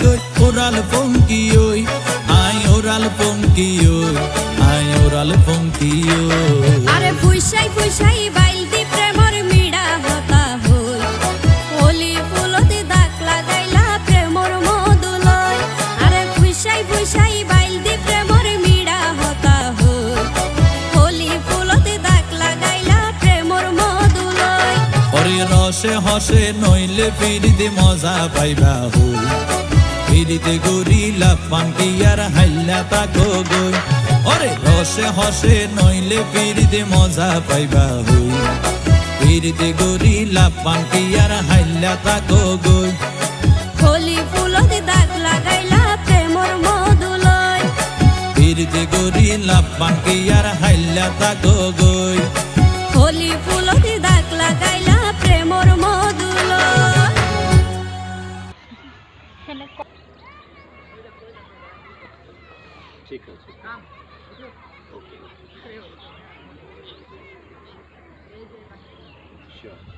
গই ওরাল পঙ্কি ওই I oral পঙ্কি ওই আই ওরাল পঙ্কি ওই আরে ফুইসাই ফুইসাই বাইল দি প্রেমর মিড়া হতা হই ওলি ফুলতে দাগ লাগাইলা প্রেমর মধুলয় আরে ফুইসাই ফুইসাই বাইল দি প্রেমর মিড়া হতা হই ওলি ফুলতে দাগ লাগাইলা প্রেমর মধুলয় ওরে রসে হসে নইলে ফিরিতে মজা পাইবা হই ফিরিতে গরিলা পান্তি আর হাইলা তাকো গই ওরে রসে হসে নইলে ফিরিতে মজা পাইবা হই ফিরিতে গরিলা পান্তি আর হাইলা তাকো গই ওলি ফুলতে দাগ লাগাইলা প্রেমর মধুলয় ফিরিতে গরিলা পান্তি আর হাইলা তাকো গই ওলি ফুলতে দাগ লাগাইলা প্রেমর মধুলয় ঠিক আছে ওকে শিওর